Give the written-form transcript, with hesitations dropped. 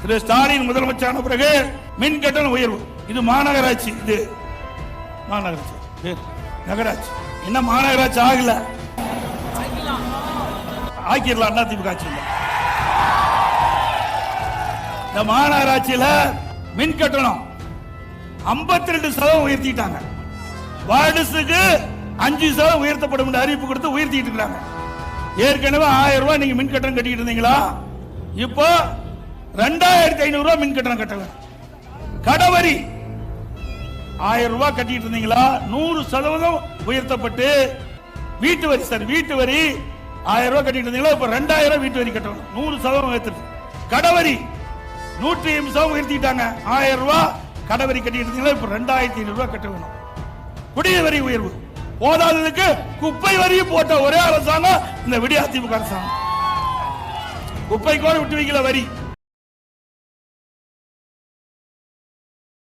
திரு ஸ்டாலின் முதலமைச்சரான பிறகு மின் கட்டண உயர்வு. இது மாநகராட்சி, இது மாநகராட்சி நகராட்சி. என்ன மாநகராட்சி ஆகல, ஆக்கிடலாம். அதிமுக ஆட்சியில் இந்த மாநகராட்சியில மின் கட்டணம் 52% உயர்த்திட்டாங்க. வார்டுக்கு 5% உயர்த்தப்படும் என்று அறிவிப்பு கொடுத்து உயர்த்திட்டு இருக்காங்க. ஏற்கனவே 1000 ரூபாய் நீங்க மின் கட்டணம் கட்டிட்டு இருந்தீங்களா, இப்போ 2500 ரூபாய் மின் கட்டணம் கட்ட வேண்டும். கடவரி 1000 ரூபாய் கட்டிட்டு இருந்தீங்களா, 100% உயர்த்தப்பட்டு வீட்டு வரி, சார் வீட்டு வரி 1000 ரூபாய் கட்டிட்டு இருந்தீங்களா, இப்ப 2000 வீட்டு வரி கட்டணும். 100% உயர்த்திட்டு. கடவரி 150% உயர்த்திட்டாங்க. 1000 ரூபாய் கடவரி கட்டிட்டு இருந்தீங்களா, இப்ப 2500 ரூபாய் கட்ட வேணும். குடிநீர் வரி உயர்வு போதாததுக்கு குப்பை வரி போட்ட ஒரே அரசாங்கம் இந்த விடியா அதிமுக அரசாங்கம். குப்பைக்கோட விட்டு வைக்கல வரி.